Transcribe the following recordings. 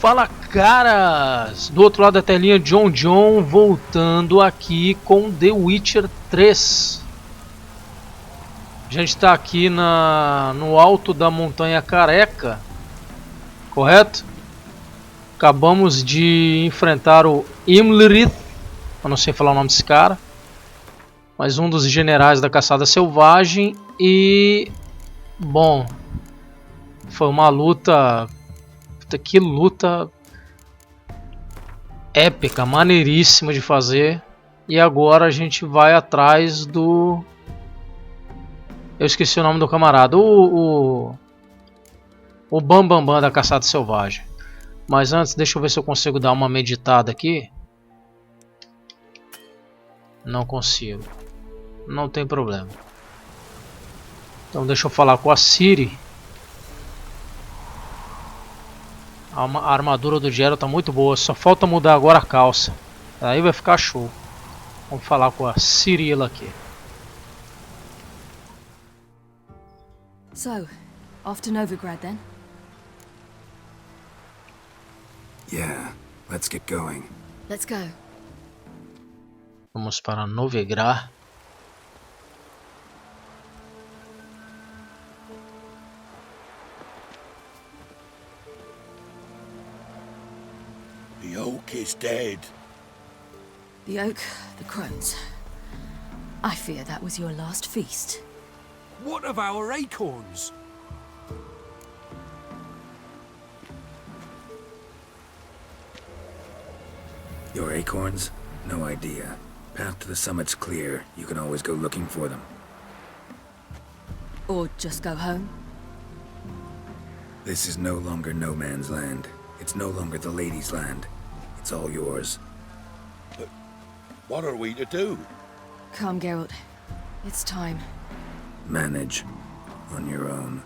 Fala, caras! Do outro lado da telinha, John voltando aqui com The Witcher 3. A gente está aqui no alto da Montanha Careca, correto? Acabamos de enfrentar o Imlerith, eu não sei falar o nome desse cara, mas um dos generais da caçada selvagem. E, bom, foi uma luta... Que luta épica, maneiríssima de fazer. E agora a gente vai atrás do... Eu esqueci o nome do camarada. O Bambambam da caçada selvagem. Mas antes, deixa eu ver se eu consigo dar uma meditada aqui. Não consigo. Não tem problema. Então deixa eu falar com a Ciri. A armadura do Geralt tá muito boa, só falta mudar agora a calça. Aí vai ficar show. Vamos falar com a Cirila aqui. So, off to Novigrad then? Yeah, let's get going. Let's go. Vamos para Novigrad. The oak is dead. The oak, the crones. I fear that was your last feast. What of our acorns? Your acorns? No idea. Path to the summit's clear. You can always go looking for them. Or just go home? This is no longer no man's land. It's no longer the lady's land. It's all yours. But what are we to do? Come, Geralt. It's time. Manage. On your own.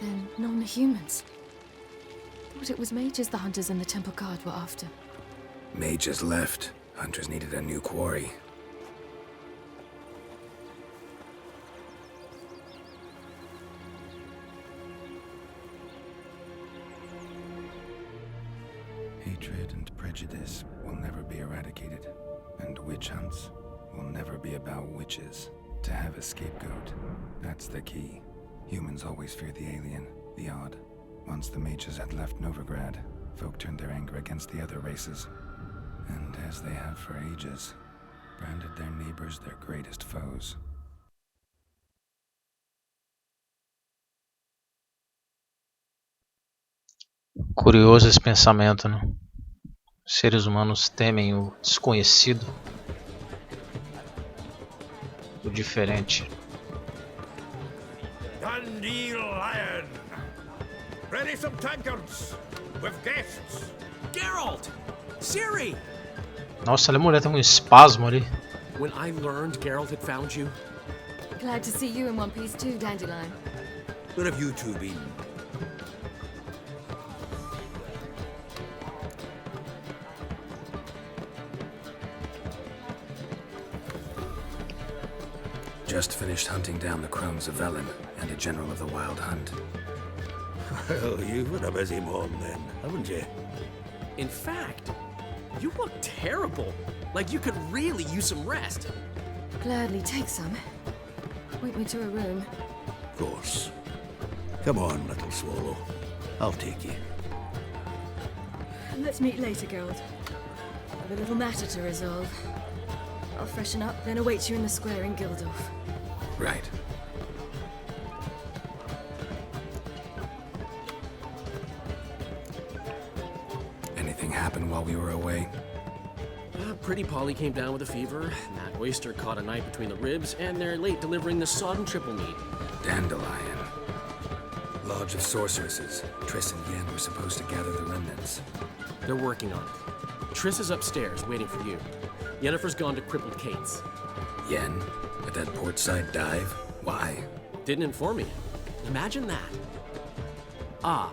Then none the humans. Thought it was mages the hunters and the temple guard were after. Mages left. Hunters needed a new quarry. Hatred and prejudice will never be eradicated. And witch hunts will never be about witches. To have a scapegoat, that's the key. Humans always fear the alien, the odd. Once the mages had left Novigrad, folk turned their anger against the other races. And as they have for ages, branded their neighbors their greatest foes. Curioso esse pensamento, né? Os seres humanos temem o desconhecido, o diferente. Dundee Lion! Ready some tankards! With guests! Geralt! Ciri! Nossa, a mulher tem um espasmo ali. When I learned Geralt had found you, Glad to see you in one piece too, Dandelion. Where have you two been? Just finished hunting down the crones of Velen and a general of the Wild Hunt. Well, you've been a busy mom then, haven't you? in fact, you look terrible. Like you could really use some rest. Gladly take some. Point me to a room. Of course. Come on, little swallow. I'll take you. Let's meet later, Geralt. I've a little matter to resolve. I'll freshen up, then await you in the square in Gildorf. Right. Anything happen while while we were away? Pretty Polly came down with a fever, Matt Oyster caught a knife between the ribs, and they're late delivering the sodden triple meat. Dandelion. Lodge of Sorceresses. Triss and Yen were supposed to gather the remnants. They're working on it. Triss is upstairs, waiting for you. Yennefer's gone to crippled Kate's. Yen? At that portside dive? Why? Didn't inform me. Imagine that. Ah,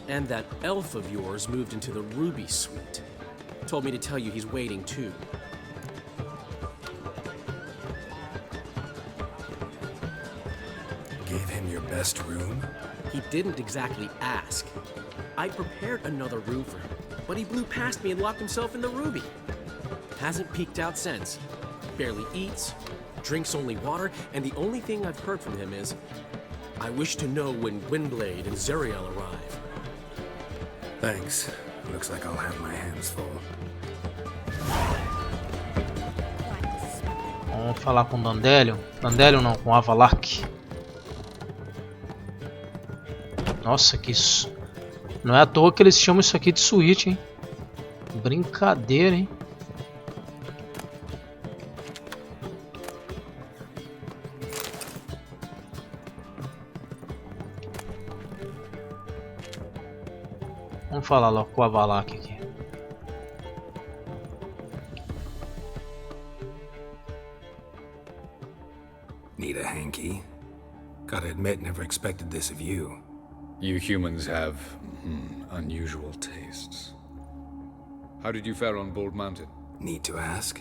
and that elf of yours moved into the Ruby Suite. Told me to tell you he's waiting too. Gave him your best room? He didn't exactly ask. I prepared another room for him, but he blew past me and locked himself in the Ruby. Hasn't peeked out since. Barely eats, drinks only water, and the only thing I've heard from him is, I wish to know when Gwynblade and Zeriel arrive. Thanks. Looks like I'll have my hands full. Vamos falar com Dandelion. Dandelion não, com Avalark. Nossa, que isso. Não é à toa que eles chamam isso aqui de suíte, hein? Brincadeira, hein? Vamos falar logo com a Valak aqui. Need a hanky? Gotta admit, never expected this of you. You humans have unusual tastes. How did you fare on Bald Mountain? Need to ask?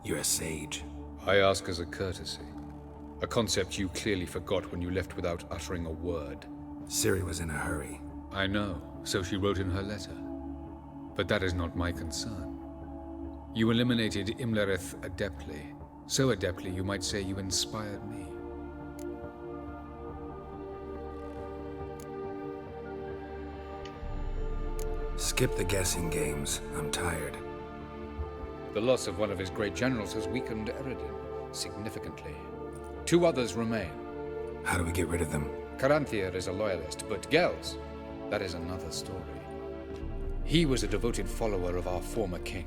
You're a sage. I ask as a courtesy. A concept you clearly forgot when you left without uttering a word. Ciri was in a hurry. I know, so she wrote in her letter. But that is not my concern. You eliminated Imlerith adeptly. So adeptly you might say you inspired me. Skip the guessing games. I'm tired. The loss of one of his great generals has weakened Eredin significantly. 2 others remain. How do we get rid of them? Caranthier is a loyalist, but Gels, that is another story. He was a devoted follower of our former king.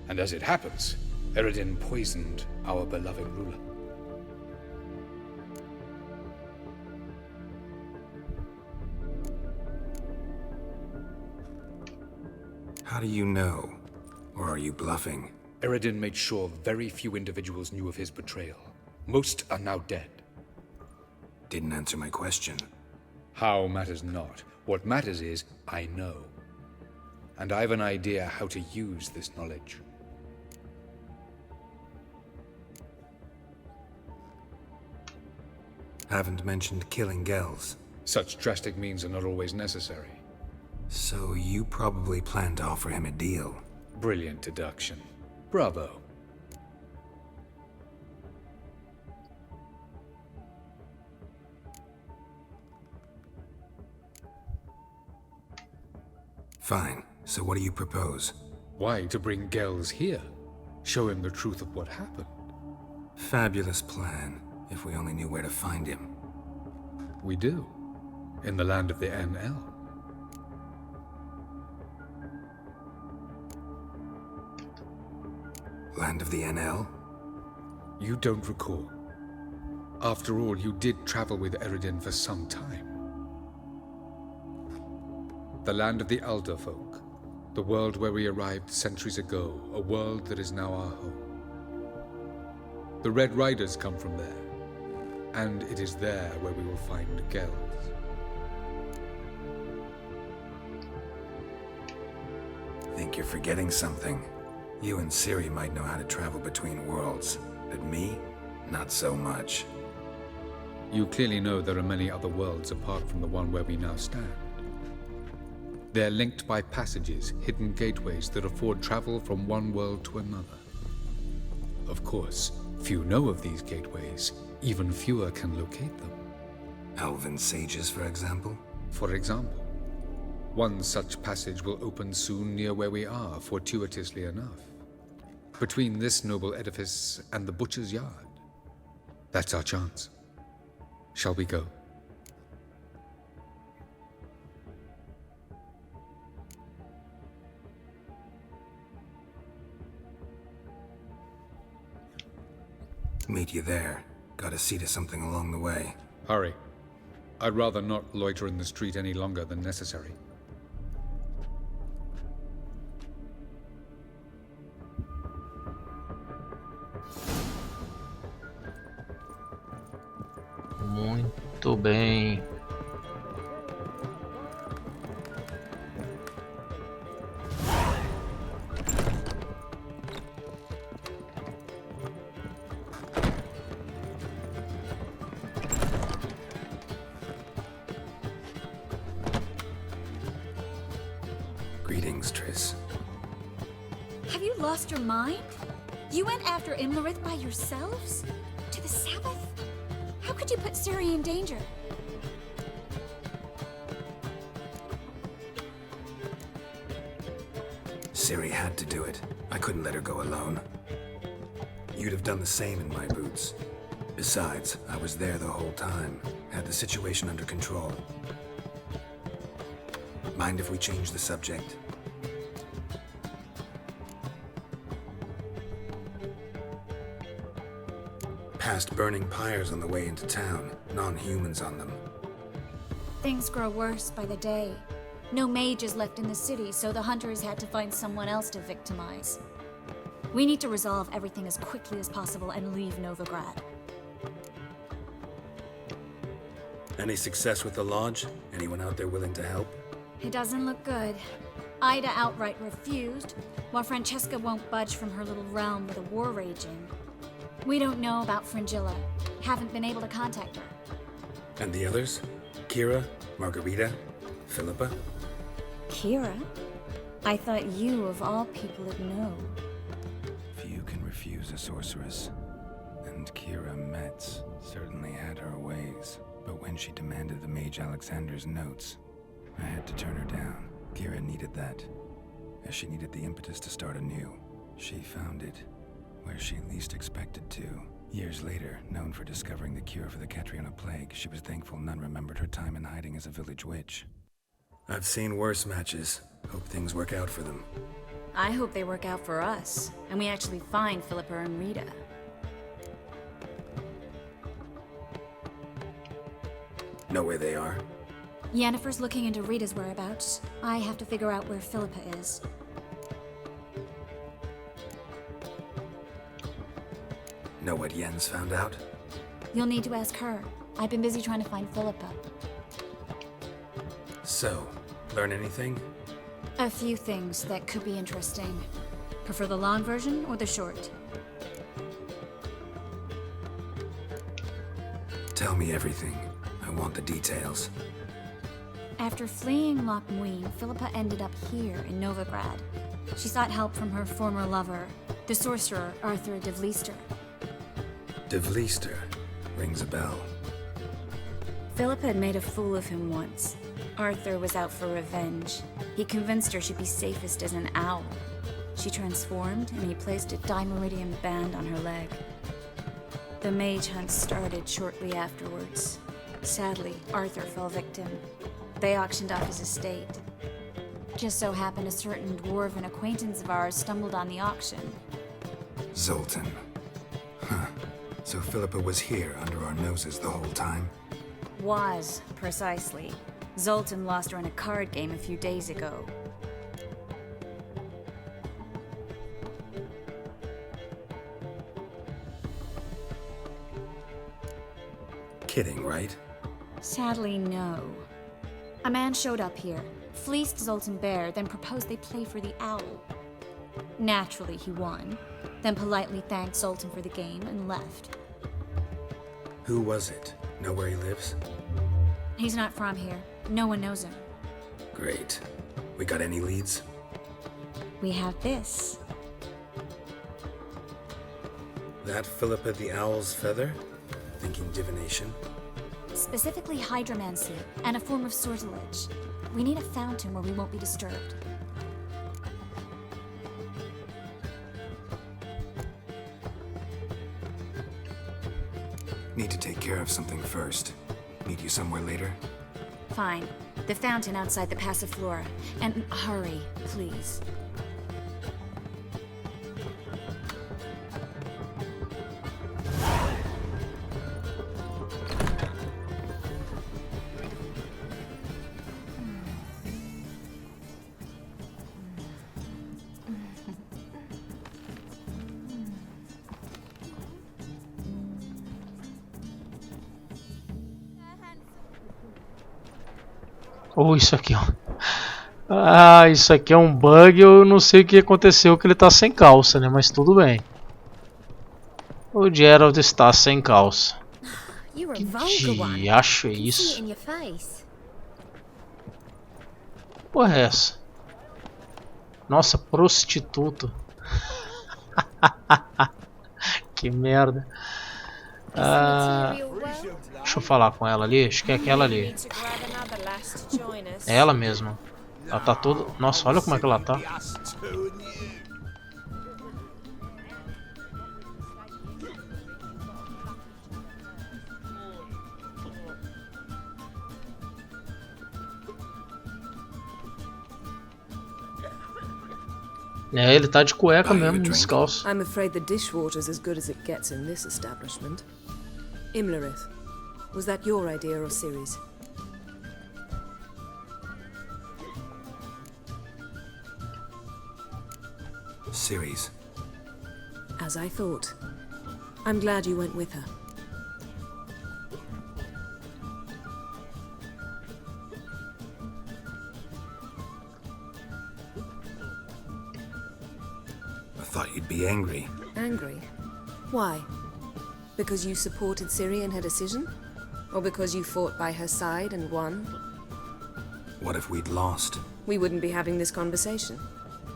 And as it happens, Eredin poisoned our beloved ruler. How do you know? Or are you bluffing? Eredin made sure very few individuals knew of his betrayal. Most are now dead. Didn't answer my question. How matters not. What matters is, I know. And I've an idea how to use this knowledge. Haven't mentioned killing Gels. Such drastic means are not always necessary. So you probably plan to offer him a deal. Brilliant deduction. Bravo. Fine. So what do you propose? Why, to bring Gels here. Show him the truth of what happened. Fabulous plan, if we only knew where to find him. We do. In the land of the NL. Land of the NL? You don't recall. After all, you did travel with Eredin for some time. The land of the Alder folk. The world where we arrived centuries ago. A world that is now our home. The Red Riders come from there. And it is there where we will find Gels. Think you're forgetting something. You and Ciri might know how to travel between worlds, but me? Not so much. You clearly know there are many other worlds apart from the one where we now stand. They're linked by passages, hidden gateways that afford travel from one world to another. Of course, few know of these gateways. Even fewer can locate them. Elven sages, for example? For example. One such passage will open soon near where we are, fortuitously enough. Between this noble edifice and the butcher's yard. That's our chance. Shall we go? Meet you there. Gotta see to something along the way. Hurry. I'd rather not loiter in the street any longer than necessary. Muito bem. Greetings, Triss. Have you lost your mind? You went after Imlerith by yourselves? To the Sabbath? How could you put Ciri in danger? Ciri had to do it. I couldn't let her go alone. You'd have done the same in my boots. Besides, I was there the whole time. Had the situation under control. Mind if we change the subject? Past burning pyres on the way into town. Non-humans on them. Things grow worse by the day. No mages left in the city, so the hunters had to find someone else to victimize. We need to resolve everything as quickly as possible and leave Novigrad. Any success with the lodge? Anyone out there willing to help? It doesn't look good. Ida outright refused, while Francesca won't budge from her little realm with a war raging. We don't know about Fringilla. Haven't been able to contact her. And the others? Kira? Margarita? Philippa? Kira? I thought you, of all people, would know. Few can refuse a sorceress. And Kira Metz certainly had her ways. But when she demanded the Mage Alexander's notes, I had to turn her down. Kira needed that, as she needed the impetus to start anew. She found it where she least expected to. Years later, known for discovering the cure for the Catriona plague, she was thankful none remembered her time in hiding as a village witch. I've seen worse matches. Hope things work out for them. I hope they work out for us, and we actually find Philippa and Rita. Know where they are? Yennefer's looking into Rita's whereabouts. I have to figure out where Philippa is. Know what Yen's found out? You'll need to ask her. I've been busy trying to find Philippa. So, learn anything? A few things that could be interesting. Prefer the long version or the short? Tell me everything. I want the details. After fleeing Loch Muin, Philippa ended up here in Novigrad. She sought help from her former lover, the sorcerer Arthur de Vlister. De Vlister rings a bell. Philippa had made a fool of him once. Arthur was out for revenge. He convinced her she'd be safest as an owl. She transformed, and he placed a Dimeridian band on her leg. The mage hunt started shortly afterwards. Sadly, Arthur fell victim. They auctioned off his estate. Just so happened a certain dwarven acquaintance of ours stumbled on the auction. Zoltan. Huh. So Philippa was here under our noses the whole time? Was, precisely. Zoltan lost her in a card game a few days ago. Kidding, right? Sadly, no. A man showed up here, fleeced Zoltan bare, then proposed they play for the owl. Naturally, he won, then politely thanked Zoltan for the game and left. Who was it? Know where he lives? He's not from here. No one knows him. Great. We got any leads? We have this. That Philippa the Owl's feather? Thinking divination? Specifically hydromancy, and a form of sortilege. We need a fountain where we won't be disturbed. Need to take care of something first. Meet you somewhere later? Fine. The fountain outside the Passiflora. And hurry, please. Ou isso aqui, ó. Ah, isso aqui é um bug. Eu não sei o que aconteceu, que ele tá sem calça, né? Mas tudo bem. O Gerald está sem calça. You're a Que vulgar one. diacho é I can see it isso? in your face. Porra é essa? Nossa, prostituta. Que merda. Ah, deixa eu falar com ela ali. Acho que é aquela ali. É ela mesma. Ela tá toda... Nossa, olha como é que ela tá. É, ele tá de cueca mesmo, descalço. I'm afraid the dishwater's as good as it gets in this establishment. Imlerith, was that your idea or Ciri's? Ciri's. As I thought. I'm glad you went with her. I thought you'd be angry. Angry? Why? Because you supported Ciri in her decision? Or because you fought by her side and won? What if we'd lost? We wouldn't be having this conversation.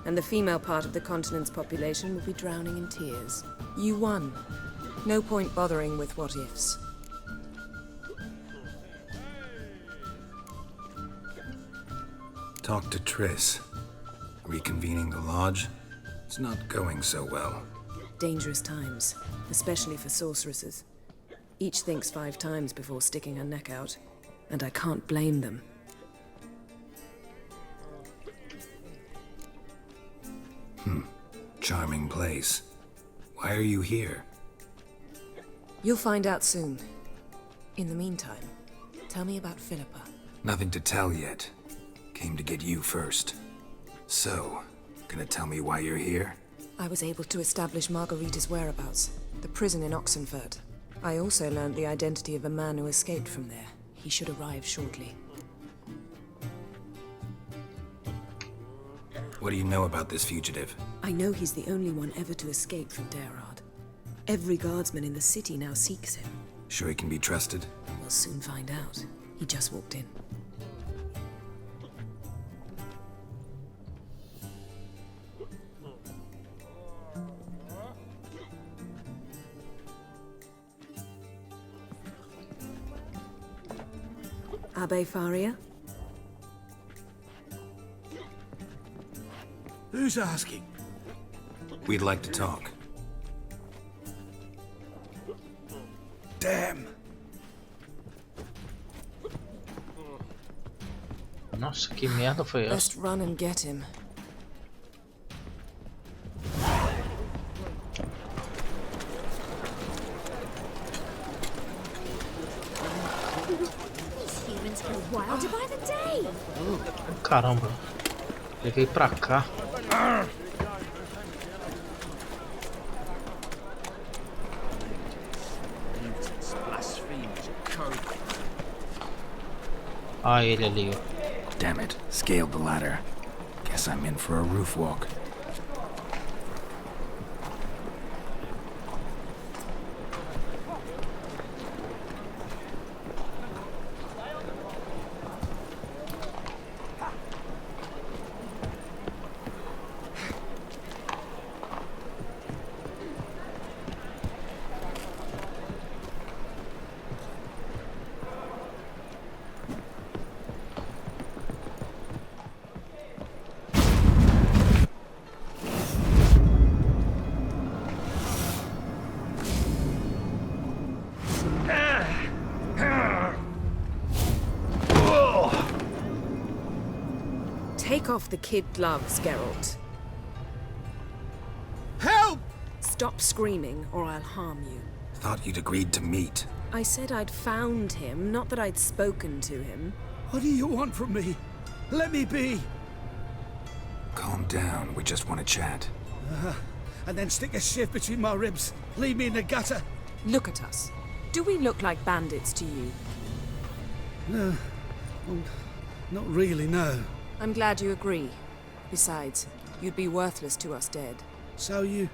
And the female part of the continent's population would be drowning in tears. You won. No point bothering with what-ifs. Talk to Triss. Reconvening the lodge? It's not going so well. Dangerous times, especially for sorceresses. Each thinks 5 times before sticking her neck out, and I can't blame them. Charming place. Why are you here? You'll find out soon. In the meantime, tell me about Philippa. Nothing to tell yet. Came to get you first. So, gonna tell me why you're here? I was able to establish Margarita's whereabouts, the prison in Oxenfurt. I also learned the identity of a man who escaped from there. He should arrive shortly. What do you know about this fugitive? I know he's the only one ever to escape from Derard. Every guardsman in the city now seeks him. Sure he can be trusted? We'll soon find out. He just walked in. Abbe Faria? Who's asking? We'd like to talk. Damn. Nossa, que merda foi essa? Best run and get him. These humans go wilder by the day. Caramba. Levei pra cá. Ah, ele ali, ó. Damn it, scaled the ladder. Guess I'm in for a roof walk. Take off the kid gloves, Geralt. Help! Stop screaming, or I'll harm you. Thought you'd agreed to meet. I said I'd found him, not that I'd spoken to him. What do you want from me? Let me be. Calm down, we just want to chat. And then stick a shift between my ribs. Leave me in the gutter. Look at us. Do we look like bandits to you? Not really, no. I'm glad you agree. Besides, you'd be worthless to us dead. So you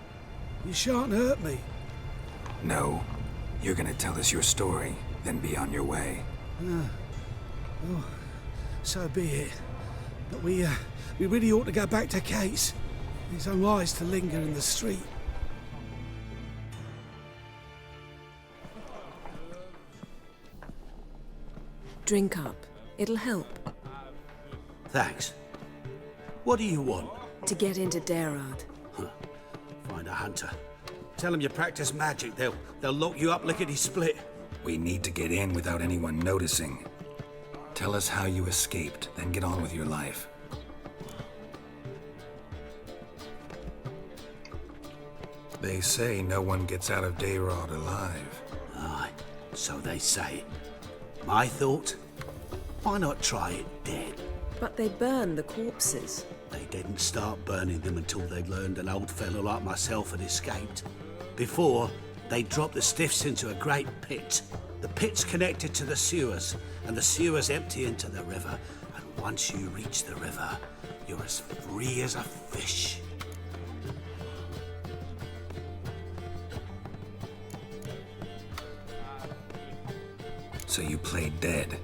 shan't hurt me. No. You're gonna tell us your story, then be on your way. Oh, so be it. But we really ought to go back to Kate's. It's unwise to linger in the street. Drink up. It'll help. Thanks. What do you want? To get into Darad. Find a hunter. Tell them you practice magic. They'll lock you up lickety-split. We need to get in without anyone noticing. Tell us how you escaped, then get on with your life. They say no one gets out of Dayrod alive. Aye, so they say. My thought? Why not try it dead? But they burn the corpses. They didn't start burning them until they'd learned an old fellow like myself had escaped. Before, they dropped the stiffs into a great pit. The pit's connected to the sewers, and the sewers empty into the river. And once you reach the river, you're as free as a fish. So you played dead.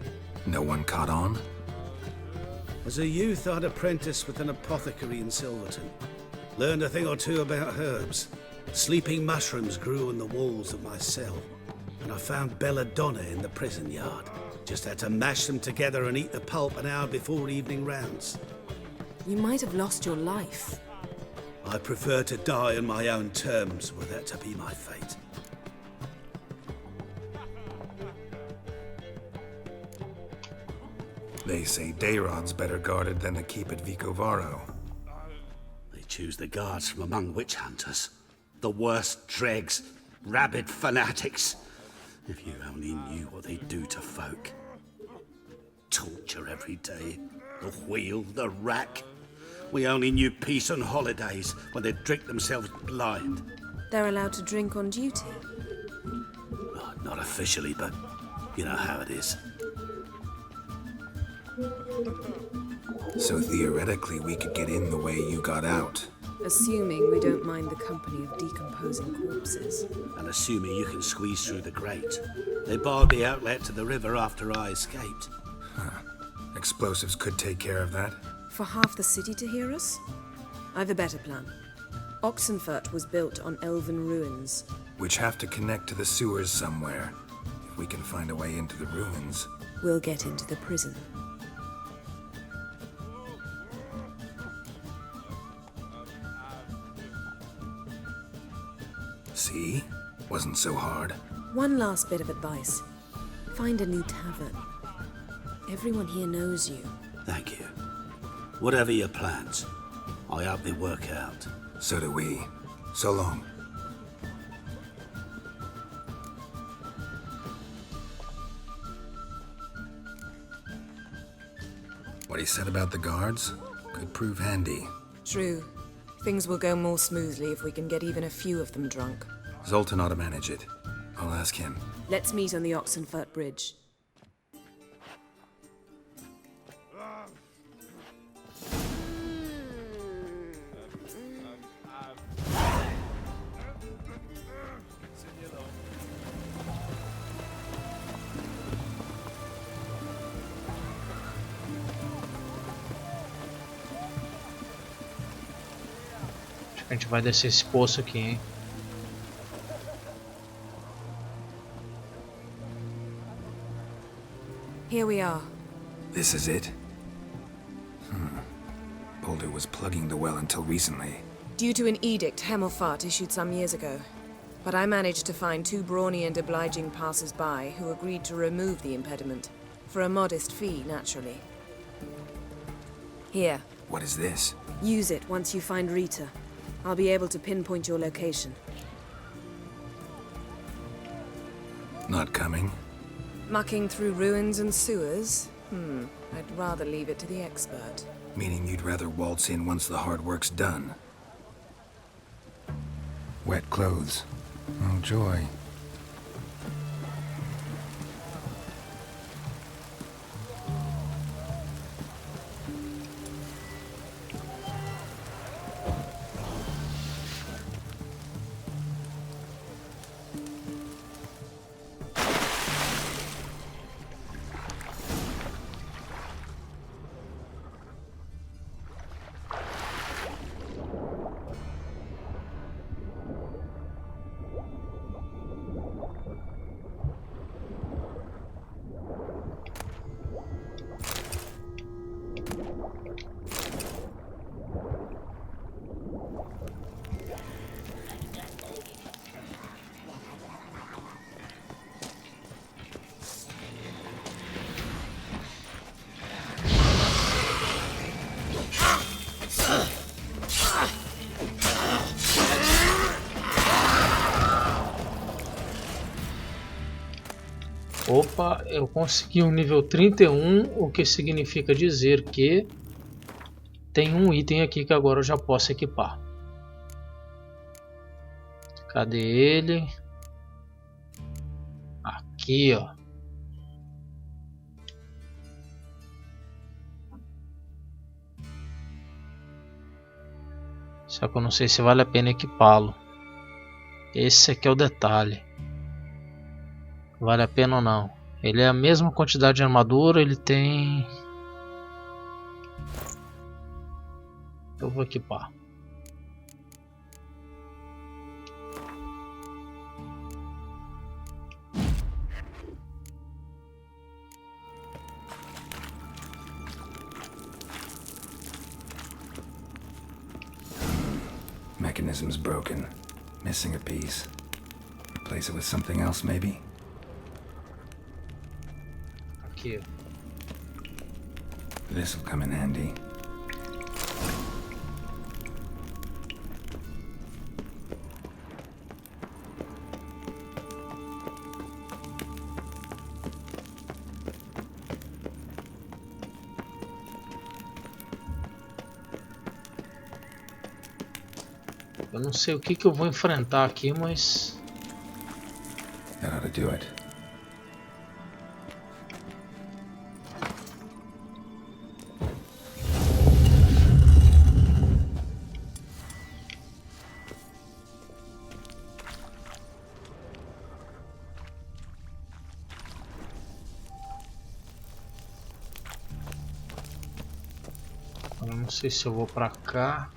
No one caught on? As a youth, I'd apprenticed with an apothecary in Silverton. Learned a thing or two about herbs. Sleeping mushrooms grew in the walls of my cell. And I found belladonna in the prison yard. Just had to mash them together and eat the pulp an hour before evening rounds. You might have lost your life. I prefer to die on my own terms, were that to be my fate. They say Dayrod's better guarded than the keep at Vicovaro. They choose the guards from among witch hunters. The worst dregs, rabid fanatics. If you only knew what they do to folk. Torture every day. The wheel, the rack. We only knew peace on holidays when they'd drink themselves blind. They're allowed to drink on duty. Oh, not officially, but you know how it is. So theoretically, we could get in the way you got out. Assuming we don't mind the company of decomposing corpses. And assuming you can squeeze through the grate. They barred the outlet to the river after I escaped. Huh. Explosives could take care of that. For half the city to hear us? I've a better plan. Oxenfurt was built on elven ruins. Which have to connect to the sewers somewhere. If we can find a way into the ruins. We'll get into the prison. See? Wasn't so hard. One last bit of advice. Find a new tavern. Everyone here knows you. Thank you. Whatever your plans, I hope they work out. So do we. So long. What he said about the guards could prove handy. True. Things will go more smoothly if we can get even a few of them drunk. Zoltan ought to manage it. I'll ask him. Let's meet on the Oxenfurt Bridge. A gente vai descer esse poço aqui, hein? Here we are. This is it? Boulder was plugging the well until recently. Due to an edict Hemelfart issued some years ago. But I managed to find two brawny and obliging passers-by who agreed to remove the impediment. For a modest fee, naturally. Here. What is this? Use it once you find Rita. I'll be able to pinpoint your location. Not coming? Mucking through ruins and sewers? I'd rather leave it to the expert. Meaning you'd rather waltz in once the hard work's done. Wet clothes. Oh, joy. Opa, eu consegui um nível 31, o que significa dizer que tem um item aqui que agora eu já posso equipar. Cadê ele? Aqui, ó. Só que eu não sei se vale a pena equipá-lo. Esse aqui é o detalhe. Vale a pena ou não? Ele é a mesma quantidade de armadura, ele tem... Eu vou equipar. Mechanism's broken. Missing a piece. Replace it with something else, maybe? Aqui. This'll come in handy. Eu não sei o que eu vou enfrentar aqui, mas... That ought to do it. Eu não sei se eu vou pra cá.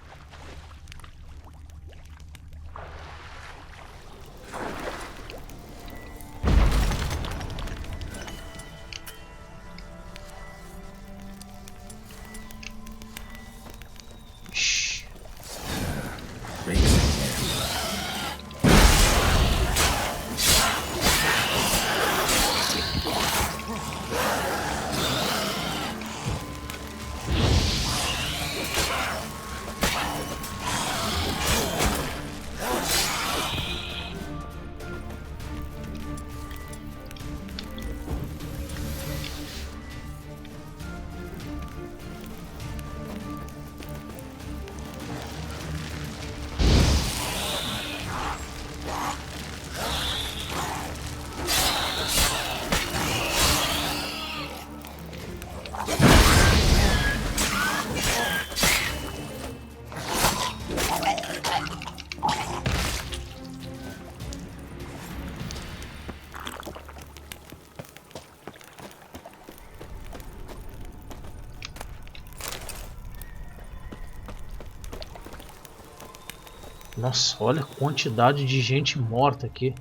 Nossa, olha a quantidade de gente morta aqui.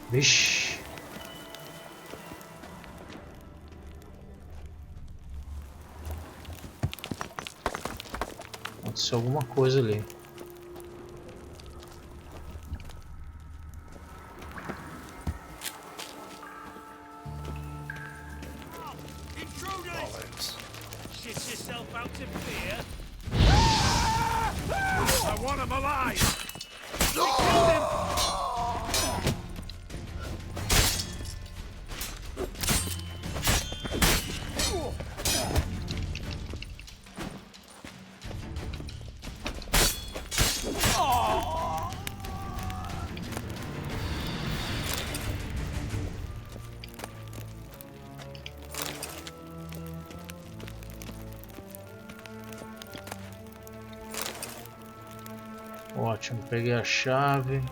Vixe. Aconteceu alguma coisa ali. Ótimo, peguei a chave.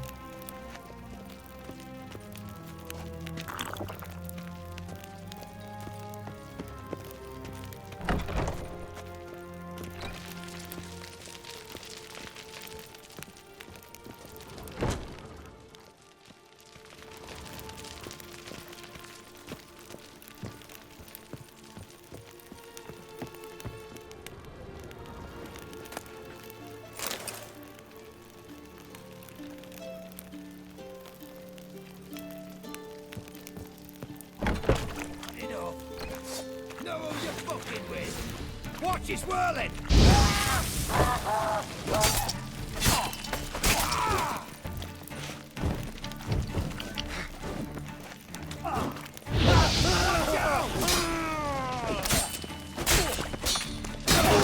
is whirling!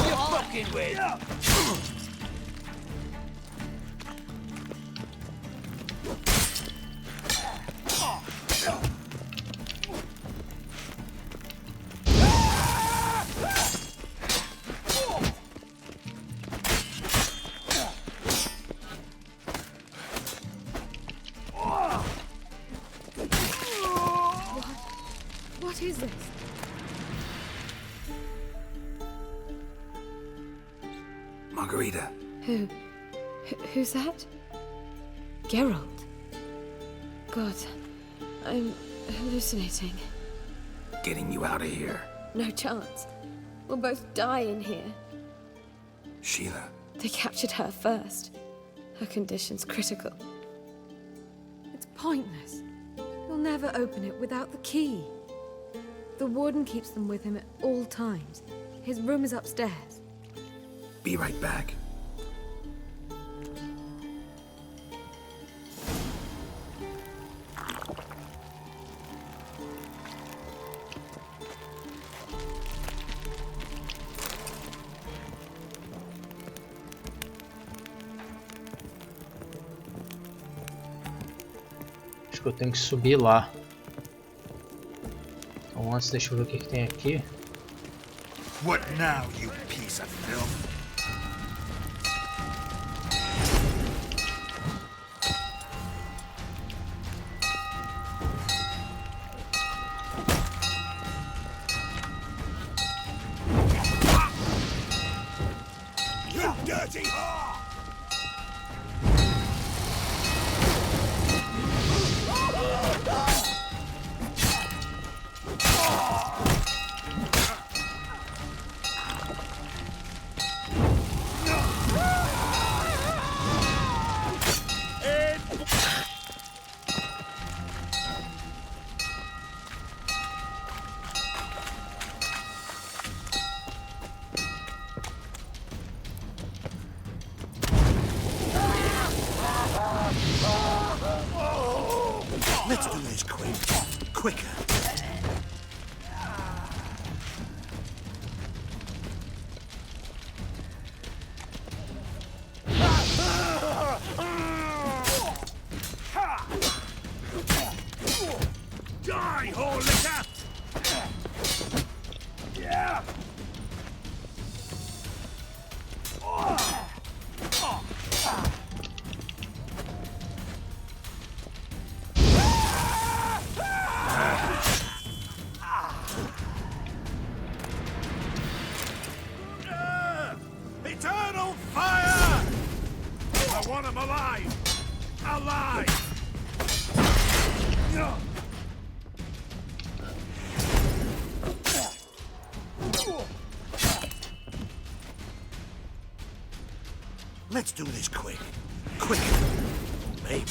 You're fucking with! What is this? Margarita. Who's that? Geralt. God, I'm hallucinating. Getting you out of here. No chance. We'll both die in here. Sheila. They captured her first. Her condition's critical. It's pointless. He'll never open it without the key. The warden keeps them with him at all times. His room is upstairs. Be right back. Acho que eu tenho que subir lá. Então antes deixa eu ver o que tem aqui. What now, you piece of filth? You dirty whore! Let's do this quick. Quicker. Die, whore licker! Yeah! Eternal fire! I want him alive! Alive! Let's do this quick. Quick. Maybe.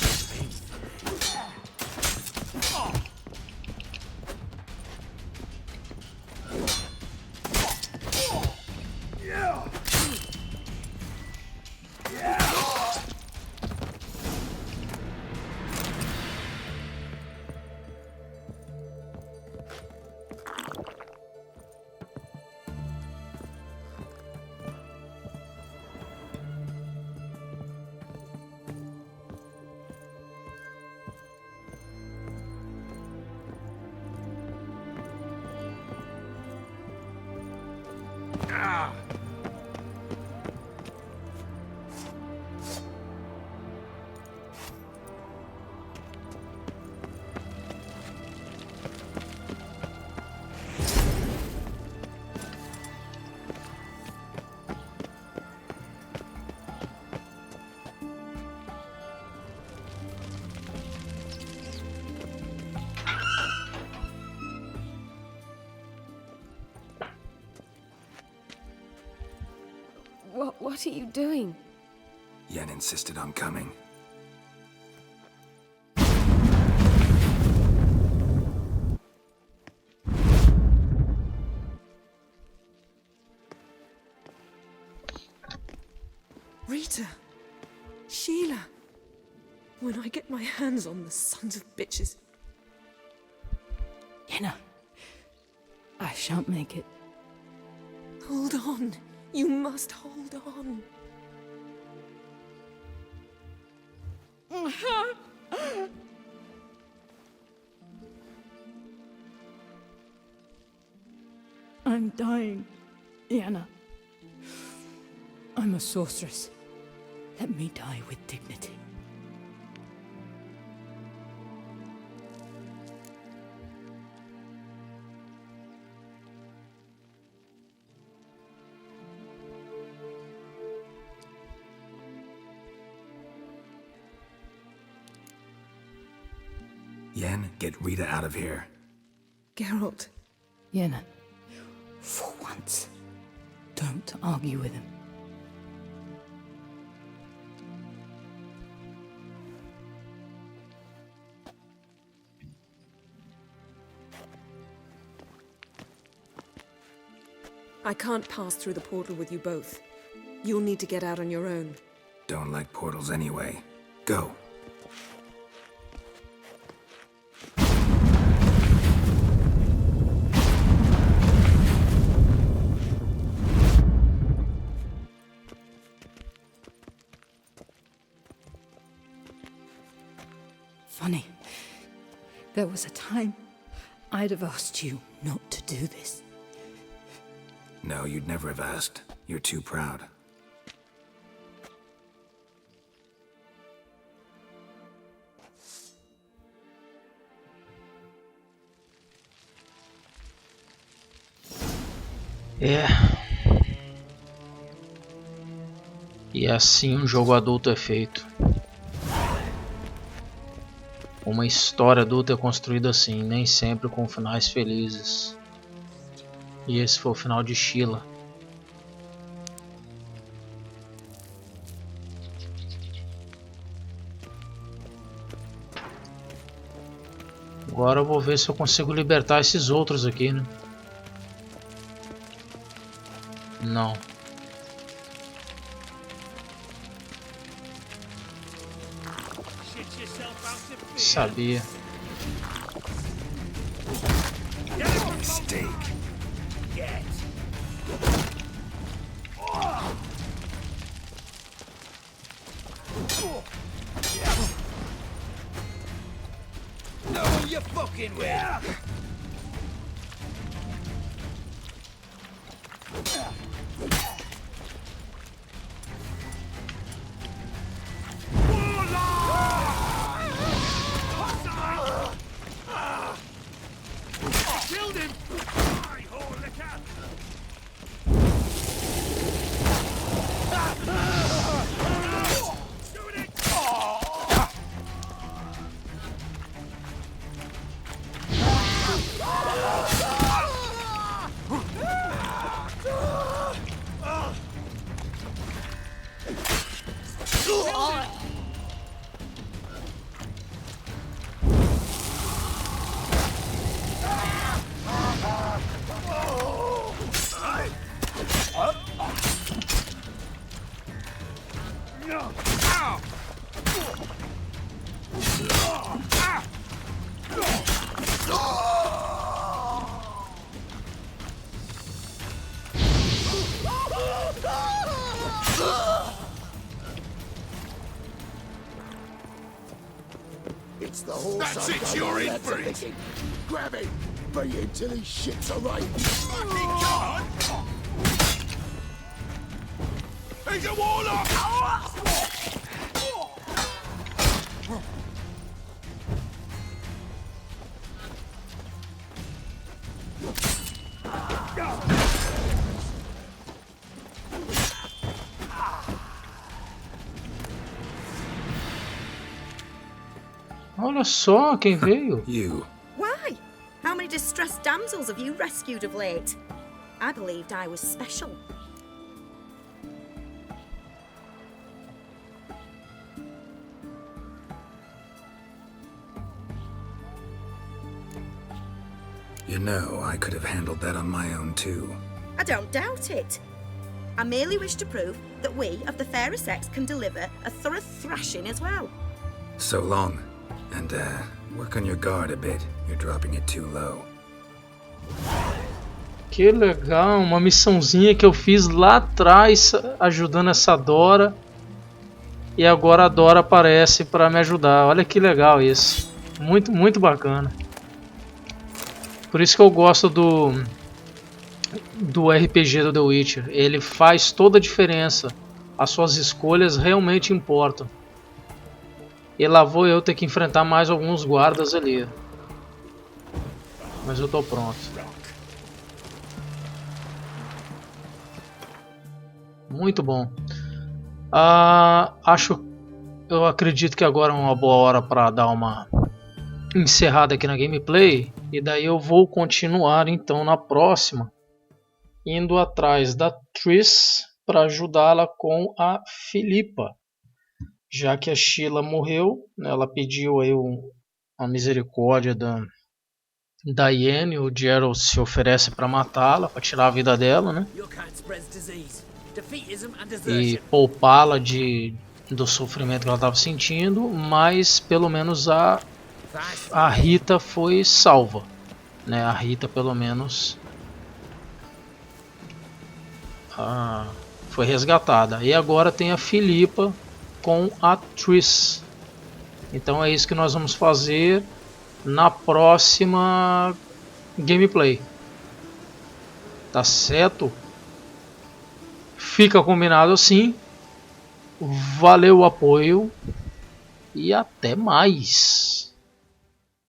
Yeah. What are you doing? Yen insisted on coming. Rita. Sheila. When I get my hands on the sons of bitches. Yenna, I shan't make it. Hold on. You must hold on. I'm dying, Yenna. I'm a sorceress. Let me die with dignity. Yen, get Rita out of here. Geralt. Yenna, for once, don't argue with him. I can't pass through the portal with you both. You'll need to get out on your own. Don't like portals anyway. Go. Funny. There was a time I'd have asked you not to do this. No, you'd never have asked. You're too proud. É. E assim um jogo adulto é feito. Uma história adulta é construída assim, nem sempre com finais felizes. E esse foi o final de Sheila. Agora eu vou ver se eu consigo libertar esses outros aqui, né? Não. Sabia. Mistake. Know who you're fucking with. Killed him! I hold the cat! It's the horse. That's it, you're in for it. Grab him. Beat him till he shits a right. Fucking God! He's a warlock! Olha só quem veio. You. Why? How many distressed damsels have you rescued of late? I believed I was special. You know, I could have handled that on my own too. I don't doubt it. I merely wish to prove that we of the fairer sex can deliver a thorough thrashing as well. So long. And, work on your guard a bit. You're dropping it too low. Que legal, uma missãozinha que eu fiz lá atrás ajudando essa Dora. E agora a Dora aparece para me ajudar. Olha que legal isso. Muito, muito bacana. Por isso que eu gosto do RPG do The Witcher. Ele faz toda a diferença. As suas escolhas realmente importam. E lá vou eu ter que enfrentar mais alguns guardas ali. Mas eu tô pronto. Muito bom. Eu acredito que agora é uma boa hora para dar uma encerrada aqui na gameplay. E daí eu vou continuar então na próxima, indo atrás da Triss para ajudá-la com a Philippa. Já que a Sheila morreu, né, ela pediu aí a misericórdia da Yennefer, o Geralt se oferece para matá-la, para tirar a vida dela, né? E poupá-la do sofrimento que ela estava sentindo, mas pelo menos a Rita foi salva, né? A Rita pelo menos foi resgatada. E agora tem a Philippa com a Triss. Então é isso que nós vamos fazer na próxima gameplay. Tá certo? Fica combinado assim. Valeu o apoio e até mais.